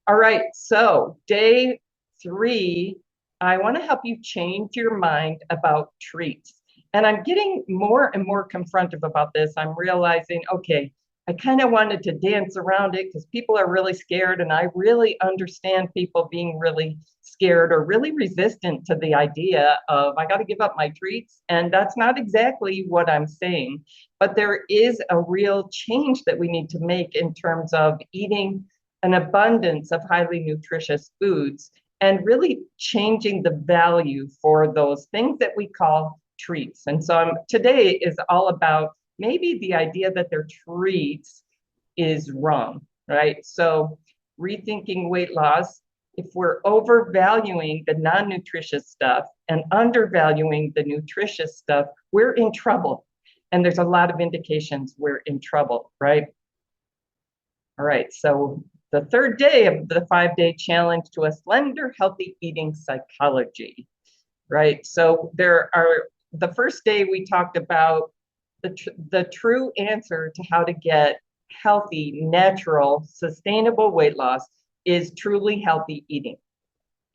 All right, so day 3, I want to help you change your mind about treats. And I'm getting more and more confrontive about this. I'm realizing, okay, I kind of wanted to dance around it because people are really scared, and I really understand people being really scared or really resistant to the idea of I got to give up my treats. And that's not exactly what I'm saying, but there is a real change that we need to make in terms of eating an abundance of highly nutritious foods and really changing the value for those things that we call treats. And so today is all about maybe the idea that they're treats is wrong, right? So rethinking weight loss, if we're overvaluing the non-nutritious stuff and undervaluing the nutritious stuff, we're in trouble. And there's a lot of indications we're in trouble, right? All right, so the third day of the 5-day challenge to a slender, healthy eating psychology, right? So the first day we talked about the true answer to how to get healthy, natural, sustainable weight loss is truly healthy eating.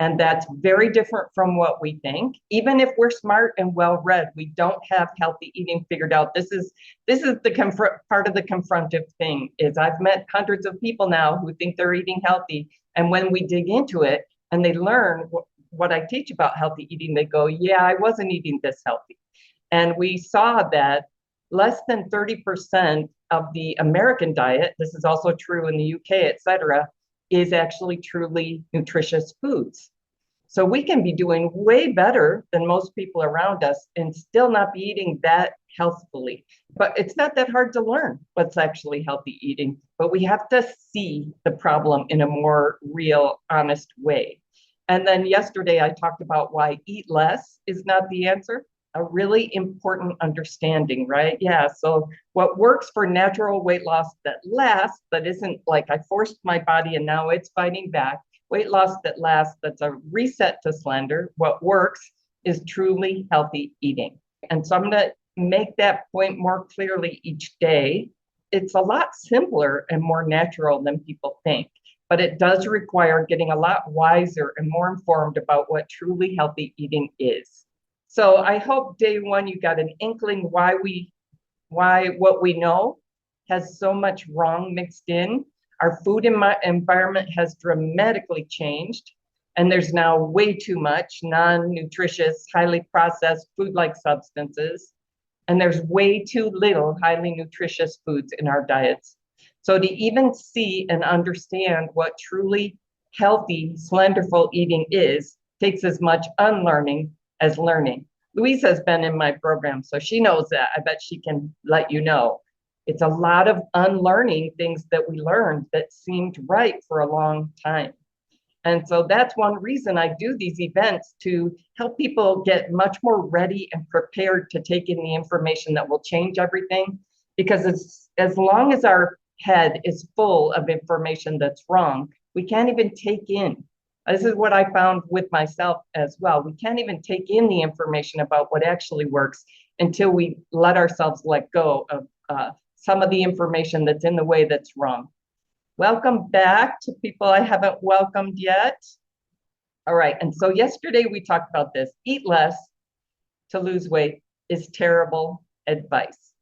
And that's very different from what we think. Even if we're smart and well-read, we don't have healthy eating figured out. This is the part of the confrontive thing is I've met hundreds of people now who think they're eating healthy. And when we dig into it and they learn what I teach about healthy eating, they go, yeah, I wasn't eating this healthy. And we saw that less than 30% of the American diet, this is also true in the UK, et cetera, is actually truly nutritious foods. So we can be doing way better than most people around us and still not be eating that healthfully. But it's not that hard to learn what's actually healthy eating, but we have to see the problem in a more real, honest way. And then yesterday I talked about why eat less is not the answer. A really important understanding, right? Yeah, so what works for natural weight loss that lasts, that isn't like I forced my body and now it's fighting back, weight loss that lasts, that's a reset to slender, what works is truly healthy eating. And so I'm gonna make that point more clearly each day. It's a lot simpler and more natural than people think, but it does require getting a lot wiser and more informed about what truly healthy eating is. So I hope day 1 you got an inkling why what we know has so much wrong mixed in. Our food environment has dramatically changed, and there's now way too much non-nutritious, highly processed food-like substances, and there's way too little highly nutritious foods in our diets. So to even see and understand what truly healthy, slenderful eating is takes as much unlearning as learning. Louise has been in my program, so she knows that. I bet she can let you know. It's a lot of unlearning things that we learned that seemed right for a long time. And so that's one reason I do these events, to help people get much more ready and prepared to take in the information that will change everything. Because as long as our head is full of information that's wrong, we can't even take in. This is what I found with myself as well. We can't even take in the information about what actually works until we let ourselves let go of some of the information that's in the way that's wrong. Welcome back to people I haven't welcomed yet. All right, and so yesterday we talked about this. Eat less to lose weight is terrible advice.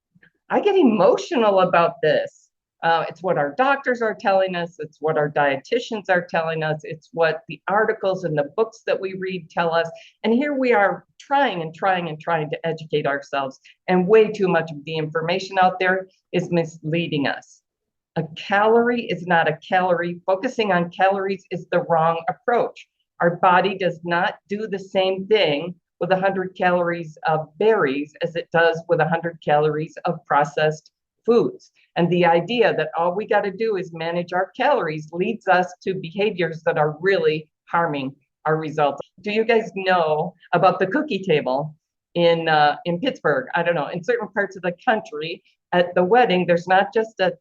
I get emotional about this. It's what our doctors are telling us. It's what our dietitians are telling us. It's what the articles and the books that we read tell us. And here we are trying to educate ourselves. And way too much of the information out there is misleading us. A calorie is not a calorie. Focusing on calories is the wrong approach. Our body does not do the same thing with 100 calories of berries as it does with 100 calories of processed foods. And the idea that all we got to do is manage our calories leads us to behaviors that are really harming our results. Do you guys know about the cookie table in Pittsburgh? I don't know, in certain parts of the country, at the wedding, there's not just a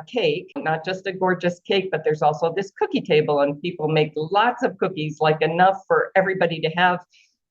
cake, not just a gorgeous cake, but there's also this cookie table, and people make lots of cookies, like enough for everybody to have,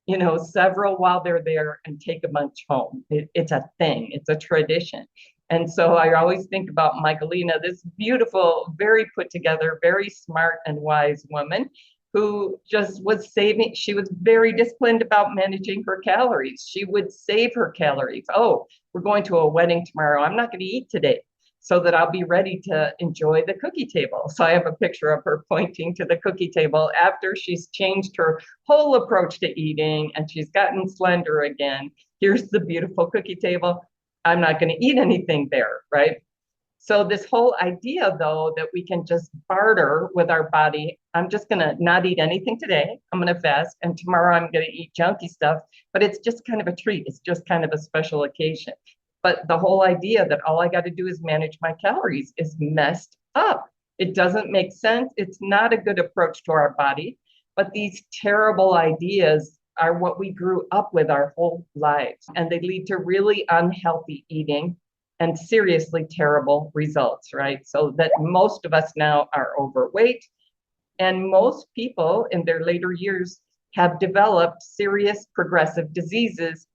you know, several while they're there and take a bunch home. It's a thing, it's a tradition. And so I always think about Michaelina, this beautiful, very put together, very smart and wise woman who just was saving. She was very disciplined about managing her calories. She would save her calories. Oh, we're going to a wedding tomorrow. I'm not going to eat today so that I'll be ready to enjoy the cookie table. So I have a picture of her pointing to the cookie table after she's changed her whole approach to eating and she's gotten slender again. Here's the beautiful cookie table. I'm not going to eat anything there, right? So this whole idea, though, that we can just barter with our body, I'm just going to not eat anything today. I'm going to fast, and tomorrow I'm going to eat junky stuff, but it's just kind of a treat. It's just kind of a special occasion. But the whole idea that all I got to do is manage my calories is messed up. It doesn't make sense. It's not a good approach to our body. But these terrible ideas are what we grew up with our whole lives, and they lead to really unhealthy eating and seriously terrible results, right? So that most of us now are overweight, and most people in their later years have developed serious progressive diseases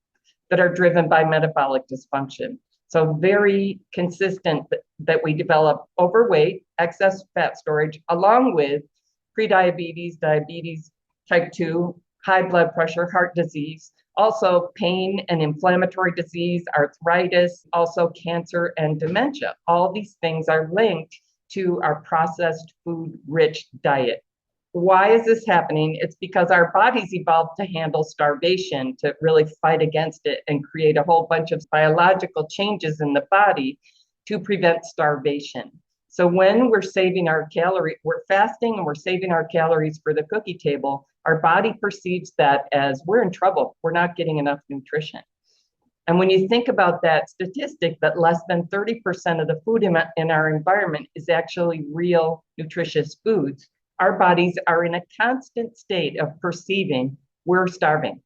that are driven by metabolic dysfunction. So very consistent that we develop overweight, excess fat storage, along with prediabetes, diabetes type 2, high blood pressure, heart disease, also pain and inflammatory disease, arthritis, also cancer and dementia. All these things are linked to our processed food rich diet. Why is this happening? It's because our bodies evolved to handle starvation, to really fight against it and create a whole bunch of biological changes in the body to prevent starvation. So when we're saving our calories, we're fasting and we're saving our calories for the cookie table, our body perceives that as we're in trouble. We're not getting enough nutrition. And when you think about that statistic, that less than 30% of the food in our environment is actually real nutritious foods, our bodies are in a constant state of perceiving we're starving.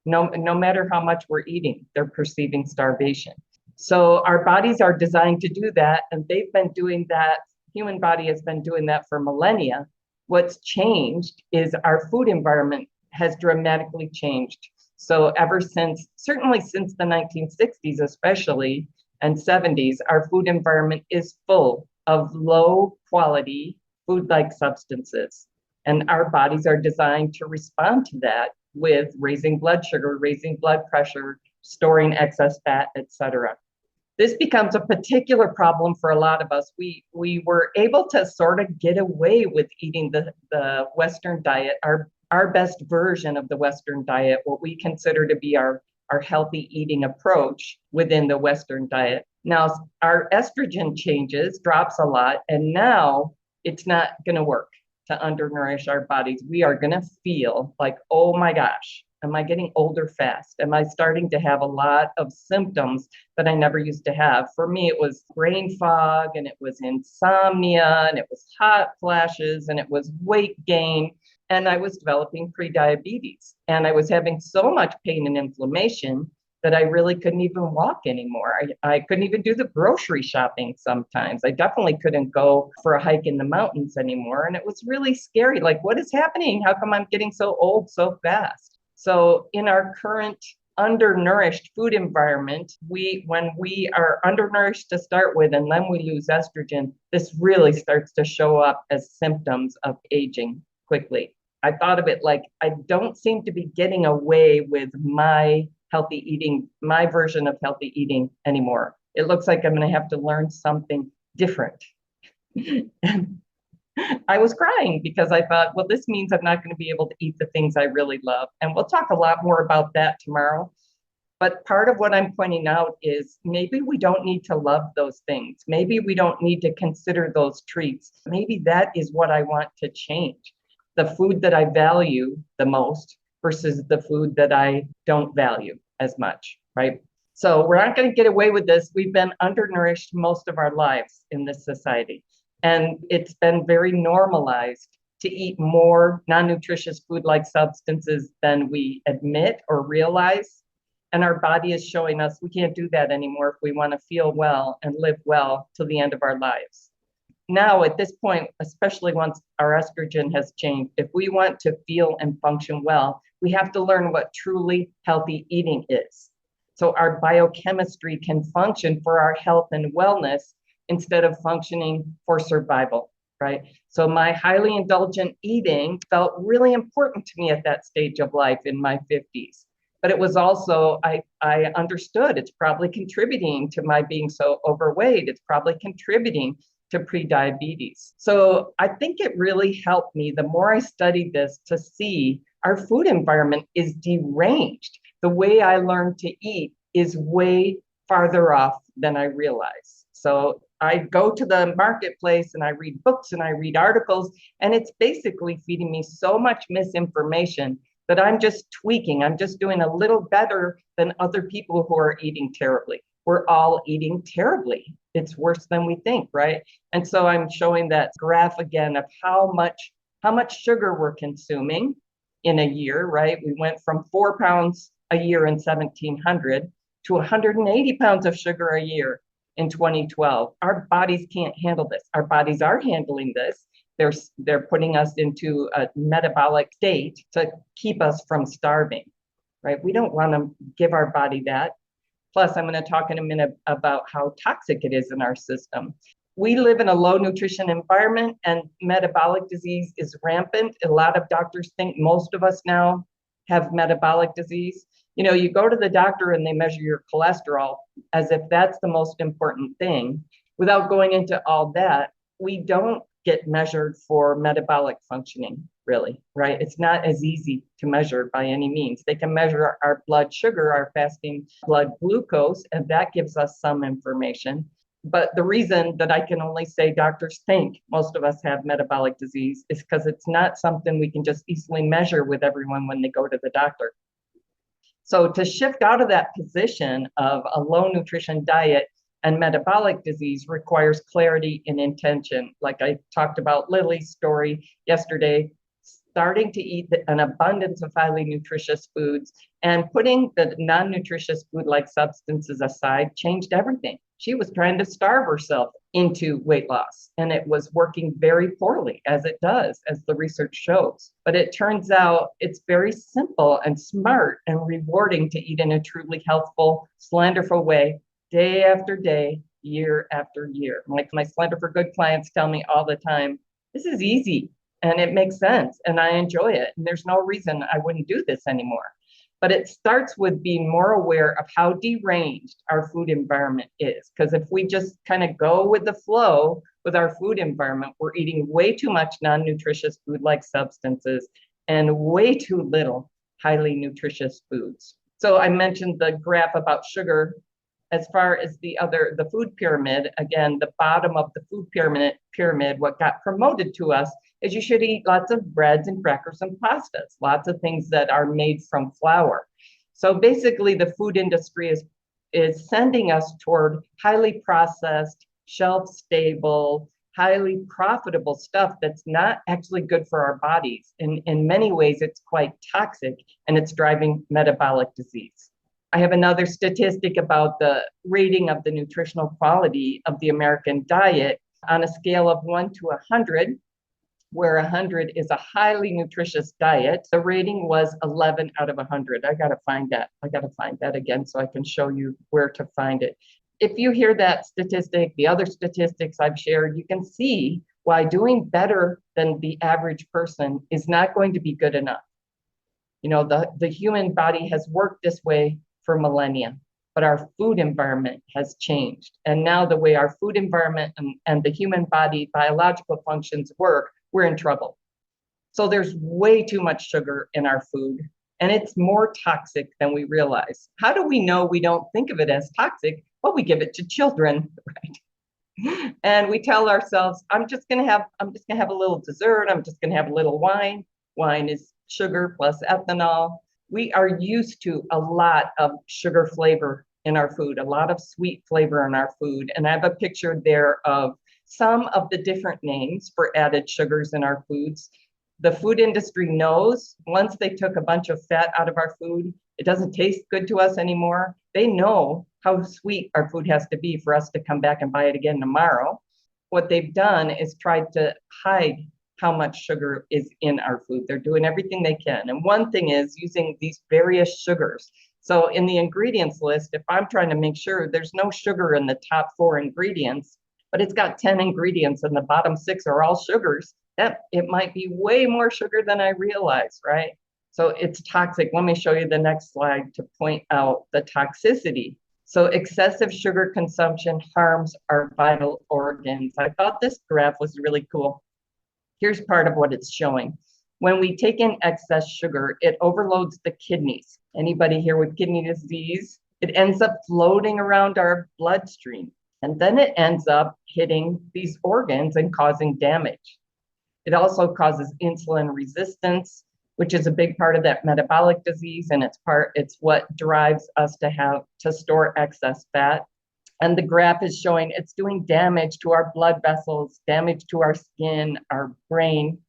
No matter how much we're eating, they're perceiving starvation. So our bodies are designed to do that, and they've been doing that. Human body has been doing that for millennia. What's changed is our food environment has dramatically changed. So ever since, certainly since the 1960s especially, and 70s, our food environment is full of low quality food-like substances. And our bodies are designed to respond to that with raising blood sugar, raising blood pressure, storing excess fat, etc. This becomes a particular problem for a lot of us. We were able to sort of get away with eating the Western diet, our best version of the Western diet, what we consider to be our healthy eating approach within the Western diet. Now, our estrogen changes, drops a lot, and now it's not going to work to undernourish our bodies. We are going to feel like, oh my gosh, am I getting older fast? Am I starting to have a lot of symptoms that I never used to have? For me, it was brain fog, and it was insomnia, and it was hot flashes, and it was weight gain. And I was developing prediabetes, and I was having so much pain and inflammation that I really couldn't even walk anymore. I couldn't even do the grocery shopping sometimes. I definitely couldn't go for a hike in the mountains anymore. And it was really scary. Like, what is happening? How come I'm getting so old so fast? So in our current undernourished food environment, when we are undernourished to start with, and then we lose estrogen, this really starts to show up as symptoms of aging quickly. I thought of it like, I don't seem to be getting away with my healthy eating, my version of healthy eating anymore. It looks like I'm going to have to learn something different. And I was crying because I thought, well, this means I'm not going to be able to eat the things I really love. And we'll talk a lot more about that tomorrow. But part of what I'm pointing out is maybe we don't need to love those things. Maybe we don't need to consider those treats. Maybe that is what I want to change. The food that I value the most versus the food that I don't value as much, right? So we're not going to get away with this. We've been undernourished most of our lives in this society. And it's been very normalized to eat more non-nutritious food-like substances than we admit or realize. And our body is showing us we can't do that anymore if we want to feel well and live well till the end of our lives. Now, at this point, especially once our estrogen has changed, if we want to feel and function well, we have to learn what truly healthy eating is. so our biochemistry can function for our health and wellness instead of functioning for survival, right? So my highly indulgent eating felt really important to me at that stage of life in my 50s. But it was also, I understood it's probably contributing to my being so overweight. It's probably contributing to prediabetes. So I think it really helped me the more I studied this to see our food environment is deranged. The way I learned to eat is way farther off than I realized. So I go to the marketplace and I read books and I read articles, and it's basically feeding me so much misinformation that I'm just tweaking. I'm just doing a little better than other people who are eating terribly. We're all eating terribly. It's worse than we think, right? And so I'm showing that graph again of how much sugar we're consuming in a year, right? We went from 4 pounds a year in 1700 to 180 pounds of sugar a year in 2012. Our bodies can't handle this. Our bodies are handling this. They're putting us into a metabolic state to keep us from starving, right? We don't want to give our body that. Plus, I'm going to talk in a minute about how toxic it is in our system. We live in a low nutrition environment and metabolic disease is rampant. A lot of doctors think most of us now have metabolic disease. You know, you go to the doctor and they measure your cholesterol as if that's the most important thing. Without going into all that, we don't get measured for metabolic functioning, really, right? It's not as easy to measure by any means. They can measure our blood sugar, our fasting blood glucose, and that gives us some information. But the reason that I can only say doctors think most of us have metabolic disease is because it's not something we can just easily measure with everyone when they go to the doctor. So to shift out of that position of a low nutrition diet and metabolic disease requires clarity and intention. Like I talked about Lily's story yesterday, starting to eat an abundance of highly nutritious foods and putting the non-nutritious food-like substances aside changed everything. She was trying to starve herself into weight loss, and it was working very poorly, as it does, as the research shows. But it turns out it's very simple and smart and rewarding to eat in a truly healthful, slenderful way, day after day, year after year. Like my Slender for Good clients tell me all the time, this is easy and it makes sense and I enjoy it. And there's no reason I wouldn't do this anymore. But it starts with being more aware of how deranged our food environment is. Because if we just kind of go with the flow with our food environment, we're eating way too much non-nutritious food-like substances and way too little highly nutritious foods. So I mentioned the graph about sugar. As far as the food pyramid, again, the bottom of the food pyramid, what got promoted to us is you should eat lots of breads and crackers and pastas, lots of things that are made from flour. So basically the food industry is sending us toward highly processed, shelf-stable, highly profitable stuff that's not actually good for our bodies. In many ways, it's quite toxic and it's driving metabolic disease. I have another statistic about the rating of the nutritional quality of the American diet on a scale of 1 to 100, where 100 is a highly nutritious diet. The rating was 11 out of 100. I got to find that again so I can show you where to find it. If you hear that statistic, the other statistics I've shared, you can see why doing better than the average person is not going to be good enough. You know, the human body has worked this way for millennia, but our food environment has changed. And now the way our food environment and the human body biological functions work, we're in trouble. So there's way too much sugar in our food, and it's more toxic than we realize. How do we know we don't think of it as toxic? Well, we give it to children, right? And we tell ourselves, I'm just gonna have a little dessert, I'm just gonna have a little wine. Wine is sugar plus ethanol. We are used to a lot of sugar flavor in our food, a lot of sweet flavor in our food. And I have a picture there of some of the different names for added sugars in our foods. The food industry knows once they took a bunch of fat out of our food, it doesn't taste good to us anymore. They know how sweet our food has to be for us to come back and buy it again tomorrow. What they've done is tried to hide how much sugar is in our food. They're doing everything they can. And one thing is using these various sugars. So in the ingredients list, if I'm trying to make sure there's no sugar in the top 4 ingredients, but it's got 10 ingredients and the bottom 6 are all sugars, that it might be way more sugar than I realize, right? So it's toxic. Let me show you the next slide to point out the toxicity. So excessive sugar consumption harms our vital organs. I thought this graph was really cool. Here's part of what it's showing. When we take in excess sugar, it overloads the kidneys. Anybody here with kidney disease? It ends up floating around our bloodstream, and then it ends up hitting these organs and causing damage. It also causes insulin resistance, which is a big part of that metabolic disease, and it's what drives us to store excess fat. And the graph is showing it's doing damage to our blood vessels, damage to our skin, our brain,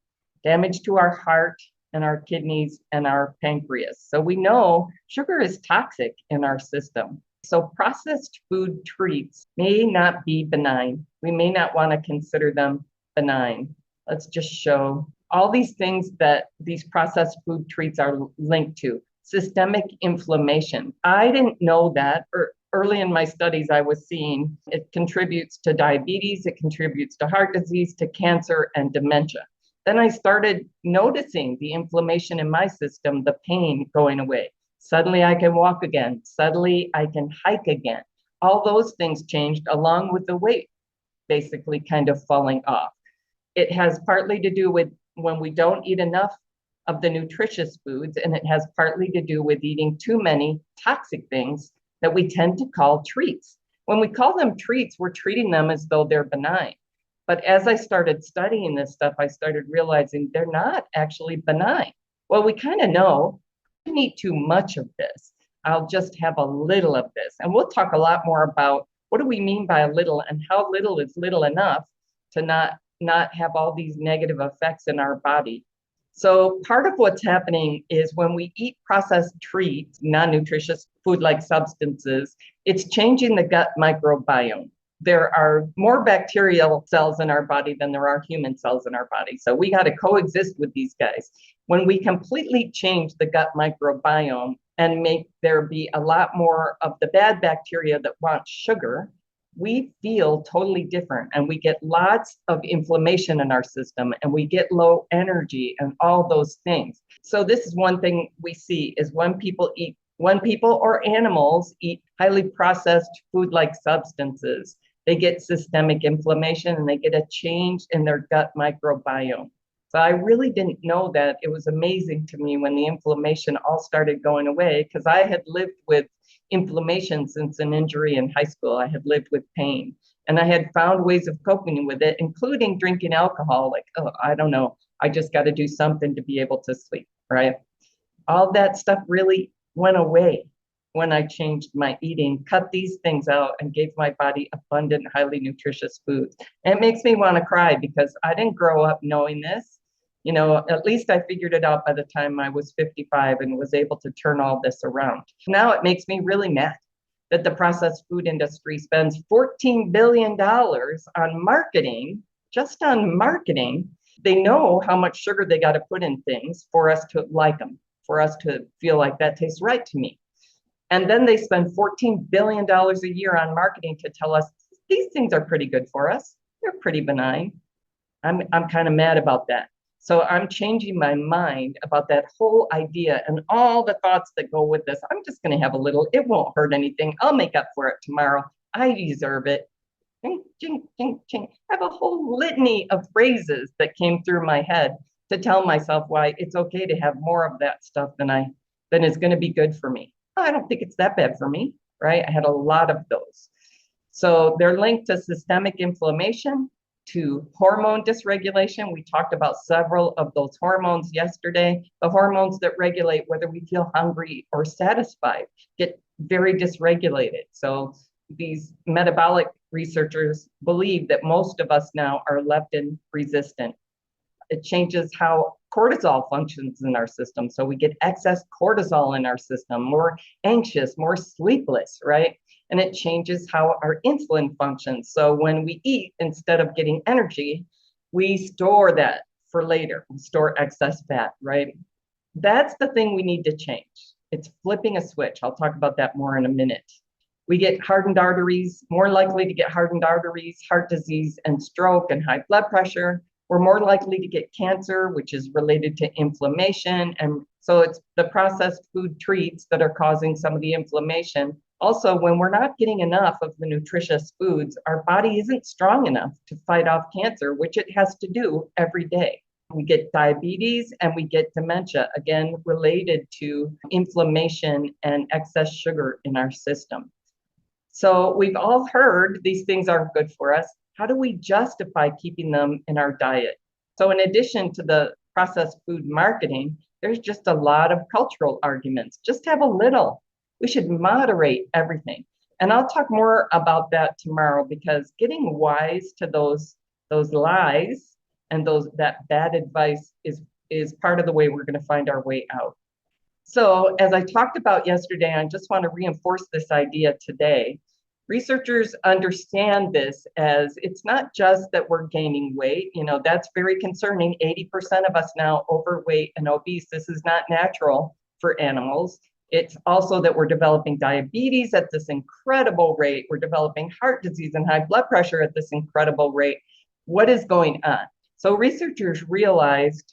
damage to our heart and our kidneys and our pancreas. So we know sugar is toxic in our system. So processed food treats may not be benign. We may not want to consider them benign. Let's just show all these things that these processed food treats are linked to. Systemic inflammation. I didn't know that, or early in my studies, I was seeing it contributes to diabetes, it contributes to heart disease, to cancer, and dementia. Then I started noticing the inflammation in my system, the pain going away. Suddenly I can walk again. Suddenly I can hike again. All those things changed along with the weight basically kind of falling off. It has partly to do with when we don't eat enough of the nutritious foods, and it has partly to do with eating too many toxic things that we tend to call treats. When we call them treats, we're treating them as though they're benign. But as I started studying this stuff, I started realizing they're not actually benign. Well, we kind of know I don't eat too much of this. I'll just have a little of this. And we'll talk a lot more about what do we mean by a little and how little is little enough to not have all these negative effects in our body. So part of what's happening is when we eat processed treats, non-nutritious food-like substances, it's changing the gut microbiome. There are more bacterial cells in our body than there are human cells in our body. So we got to coexist with these guys. When we completely change the gut microbiome and make there be a lot more of the bad bacteria that want sugar, we feel totally different, and we get lots of inflammation in our system, and we get low energy and all those things. So this is one thing we see is when people or animals eat highly processed food-like substances, they get systemic inflammation and they get a change in their gut microbiome. So I really didn't know that. It was amazing to me when the inflammation all started going away, because I had lived with inflammation since an injury in high school. I had lived with pain, and I had found ways of coping with it, including drinking alcohol. Like, oh, I don't know, I just got to do something to be able to sleep, right? All that stuff really went away when I changed my eating, cut these things out, and gave my body abundant, highly nutritious foods. And it makes me want to cry because I didn't grow up knowing this. You know, at least I figured it out by the time I was 55 and was able to turn all this around. Now it makes me really mad that the processed food industry spends $14 billion on marketing, just on marketing. They know how much sugar they got to put in things for us to like them, for us to feel like that tastes right to me. And then they spend $14 billion a year on marketing to tell us these things are pretty good for us. They're pretty benign. I'm kind of mad about that. So I'm changing my mind about that whole idea and all the thoughts that go with this. I'm just going to have a little. It won't hurt anything. I'll make up for it tomorrow. I deserve it. Ching, ching, ching, ching. I have a whole litany of phrases that came through my head to tell myself why it's okay to have more of that stuff than is going to be good for me. I don't think it's that bad for me, right? I had a lot of those. So they're linked to systemic inflammation, to hormone dysregulation. We talked about several of those hormones yesterday. The hormones that regulate whether we feel hungry or satisfied get very dysregulated. So these metabolic researchers believe that most of us now are leptin resistant. It changes how cortisol functions in our system. So we get excess cortisol in our system, more anxious, more sleepless, right? And it changes how our insulin functions. So when we eat, instead of getting energy, we store that for later. We store excess fat, right? That's the thing we need to change. It's flipping a switch. I'll talk about that more in a minute. We get hardened arteries, more likely to get hardened arteries, heart disease, and stroke, and high blood pressure. We're more likely to get cancer, which is related to inflammation. And so it's the processed food treats that are causing some of the inflammation. Also, when we're not getting enough of the nutritious foods, our body isn't strong enough to fight off cancer, which it has to do every day. We get diabetes and we get dementia, again, related to inflammation and excess sugar in our system. So we've all heard these things aren't good for us. How do we justify keeping them in our diet? So in addition to the processed food marketing, there's just a lot of cultural arguments. Just have a little. We should moderate everything. And I'll talk more about that tomorrow, because getting wise to those lies and that bad advice is part of the way we're going to find our way out. So as I talked about yesterday, I just want to reinforce this idea today. Researchers understand this as it's not just that we're gaining weight. That's very concerning. 80% of us now overweight and obese. This is not natural for animals. It's also that we're developing diabetes at this incredible rate. We're developing heart disease and high blood pressure at this incredible rate. What is going on? So researchers realized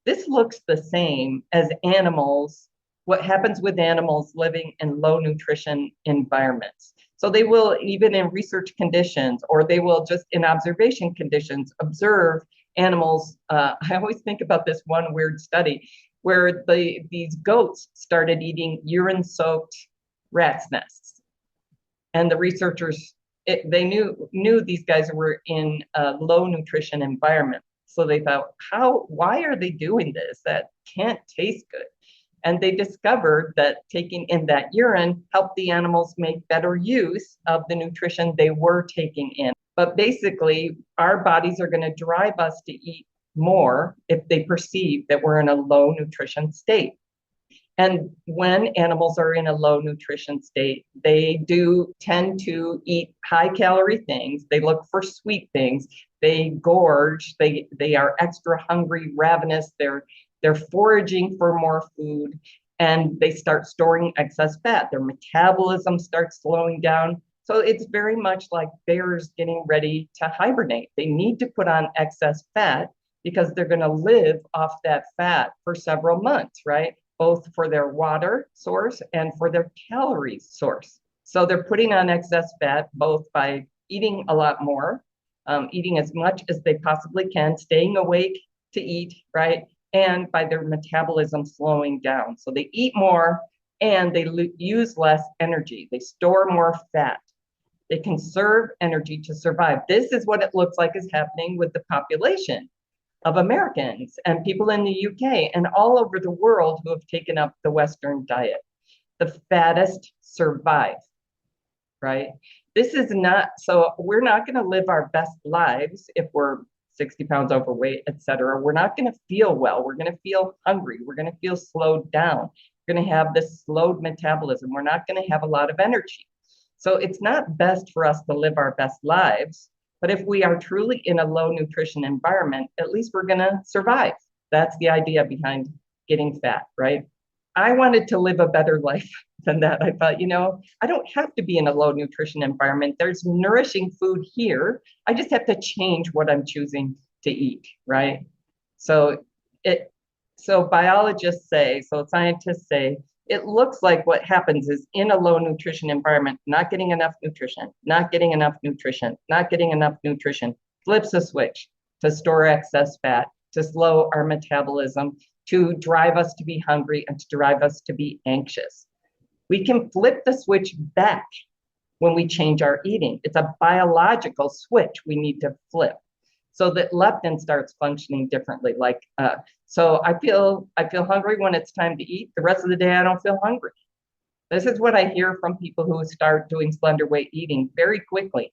this looks the same as animals, what happens with animals living in low nutrition environments. So they will, even in research conditions, or they will just in observation conditions, observe animals. I always think about this one weird study where these goats started eating urine-soaked rat's nests. And the researchers, they knew these guys were in a low nutrition environment. So they thought, why are they doing this? That can't taste good. And they discovered that taking in that urine helped the animals make better use of the nutrition they were taking in. But basically, our bodies are going to drive us to eat more if they perceive that we're in a low nutrition state. And when animals are in a low nutrition state, they do tend to eat high calorie things. They look for sweet things. They gorge. They are extra hungry, ravenous. They're foraging for more food, and they start storing excess fat. Their metabolism starts slowing down. So it's very much like bears getting ready to hibernate. They need to put on excess fat because they're going to live off that fat for several months, right? Both for their water source and for their calorie source. So they're putting on excess fat both by eating a lot more, eating as much as they possibly can, staying awake to eat, right? And by their metabolism slowing down. So they eat more and they use less energy. They store more fat. They conserve energy to survive. This is what it looks like is happening with the population of Americans and people in the UK and all over the world who have taken up the Western diet. The fattest survive, right? This is not, so we're not going to live our best lives if we're 60 pounds overweight, et cetera. We're not going to feel well. We're going to feel hungry. We're going to feel slowed down. We're going to have this slowed metabolism. We're not going to have a lot of energy. So it's not best for us to live our best lives. But if we are truly in a low nutrition environment, at least we're going to survive. That's the idea behind getting fat, right? I wanted to live a better life than that. I thought, I don't have to be in a low nutrition environment. There's nourishing food here. I just have to change what I'm choosing to eat, right? So biologists say, so scientists say, it looks like what happens is in a low nutrition environment, not getting enough nutrition, not getting enough nutrition, not getting enough nutrition, flips a switch to store excess fat, to slow our metabolism, to drive us to be hungry and to drive us to be anxious. We can flip the switch back when we change our eating. It's a biological switch we need to flip so that leptin starts functioning differently. So I feel hungry when it's time to eat. The rest of the day, I don't feel hungry. This is what I hear from people who start doing slender weight eating very quickly.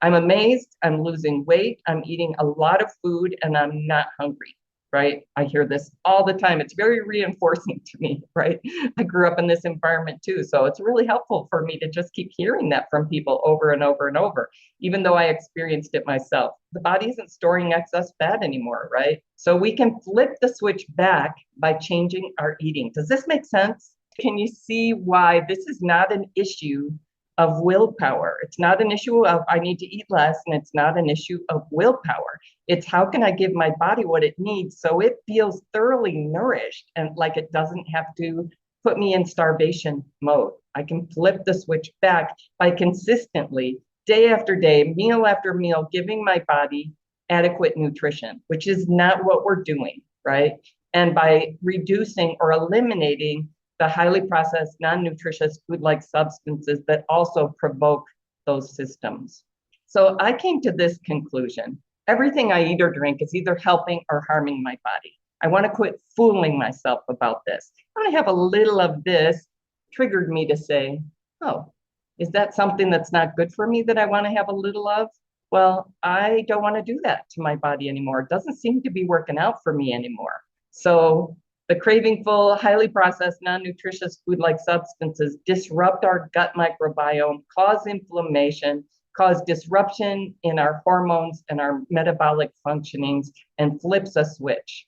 I'm amazed, I'm losing weight, I'm eating a lot of food, and I'm not hungry, right? I hear this all the time. It's very reinforcing to me, right? I grew up in this environment too. So it's really helpful for me to just keep hearing that from people over and over and over, even though I experienced it myself. The body isn't storing excess fat anymore, right? So we can flip the switch back by changing our eating. Does this make sense? Can you see why this is not an issue of willpower? It's not an issue of I need to eat less, and it's not an issue of willpower. It's how can I give my body what it needs so it feels thoroughly nourished and like it doesn't have to put me in starvation mode. I can flip the switch back by consistently, day after day, meal after meal, giving my body adequate nutrition, which is not what we're doing, right? And by reducing or eliminating the highly processed, non-nutritious food-like substances that also provoke those systems. So I came to this conclusion. Everything I eat or drink is either helping or harming my body. I want to quit fooling myself about this. I have a little of this triggered me to say, oh, is that something that's not good for me that I want to have a little of? Well, I don't want to do that to my body anymore. It doesn't seem to be working out for me anymore. So the cravingful, highly processed, non-nutritious food-like substances disrupt our gut microbiome, cause inflammation, cause disruption in our hormones and our metabolic functionings, and flips a switch.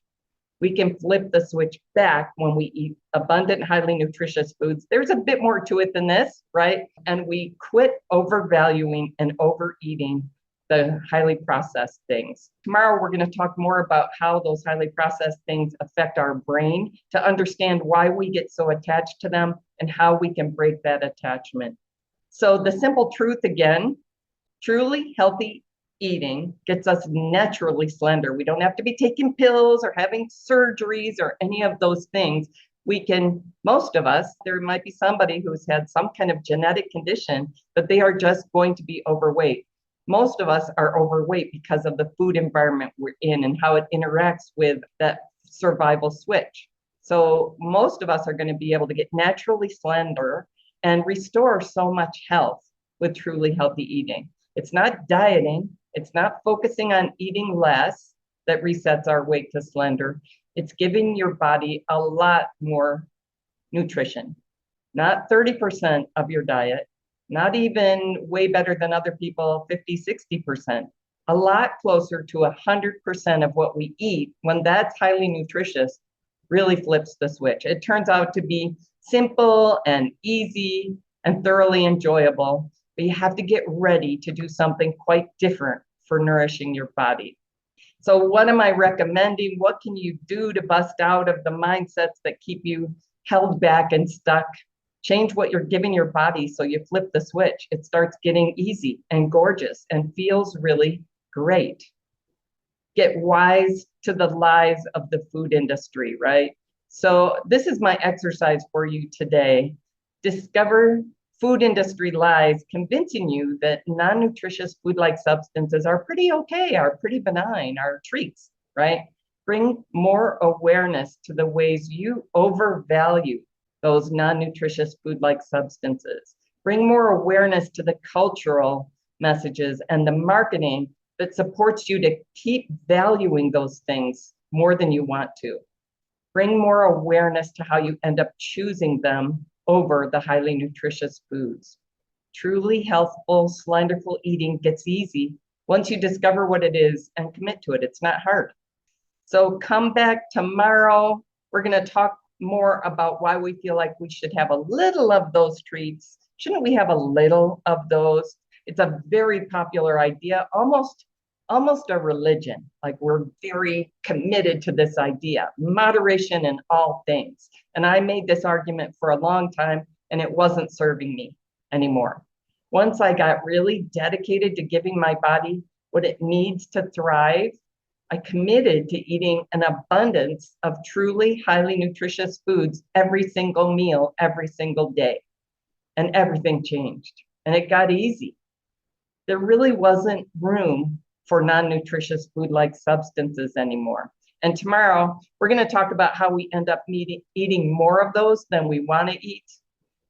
We can flip the switch back when we eat abundant, highly nutritious foods. There's a bit more to it than this, right? And we quit overvaluing and overeating the highly processed things. Tomorrow, we're going to talk more about how those highly processed things affect our brain to understand why we get so attached to them and how we can break that attachment. So the simple truth again, truly healthy eating gets us naturally slender. We don't have to be taking pills or having surgeries or any of those things. We can, most of us, there might be somebody who's had some kind of genetic condition, but they are just going to be overweight. Most of us are overweight because of the food environment we're in and how it interacts with that survival switch. So most of us are going to be able to get naturally slender and restore so much health with truly healthy eating. It's not dieting. It's not focusing on eating less that resets our weight to slender. It's giving your body a lot more nutrition, not 30% of your diet, not even way better than other people, 50, 60%, a lot closer to 100% of what we eat when that's highly nutritious really flips the switch. It turns out to be simple and easy and thoroughly enjoyable, but you have to get ready to do something quite different for nourishing your body. So what am I recommending? What can you do to bust out of the mindsets that keep you held back and stuck? Change what you're giving your body so you flip the switch. It starts getting easy and gorgeous and feels really great. Get wise to the lies of the food industry, right? So this is my exercise for you today. Discover food industry lies convincing you that non-nutritious food-like substances are pretty okay, are pretty benign, are treats, right? Bring more awareness to the ways you overvalue those non-nutritious food-like substances. Bring more awareness to the cultural messages and the marketing that supports you to keep valuing those things more than you want to. Bring more awareness to how you end up choosing them over the highly nutritious foods. Truly healthful, slenderful eating gets easy once you discover what it is and commit to it. It's not hard. So come back tomorrow. We're going to talk more about why we feel like we should have a little of those treats. Shouldn't we have a little of those? It's a very popular idea, almost a religion. Like we're very committed to this idea, moderation in all things. And I made this argument for a long time and it wasn't serving me anymore. Once I got really dedicated to giving my body what it needs to thrive, I committed to eating an abundance of truly highly nutritious foods every single meal, every single day. And everything changed and it got easy. There really wasn't room for non-nutritious food-like substances anymore. And tomorrow, we're going to talk about how we end up eating more of those than we want to eat,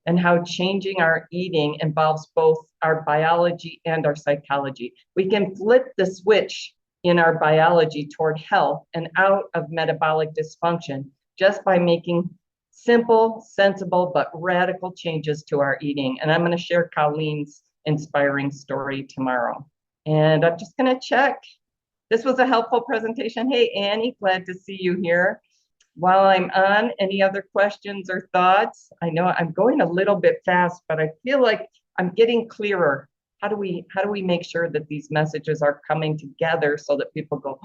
and how changing our eating involves both our biology and our psychology. We can flip the switch in our biology toward health and out of metabolic dysfunction just by making simple, sensible, but radical changes to our eating. And I'm going to share Colleen's inspiring story tomorrow. And I'm just going to check. This was a helpful presentation. Hey, Annie, glad to see you here. While I'm on, any other questions or thoughts? I know I'm going a little bit fast, but I feel like I'm getting clearer. How do we make sure that these messages are coming together so that people go,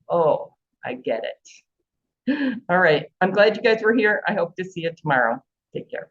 oh, I get it. All right. I'm glad you guys were here. I hope to see you tomorrow. Take care.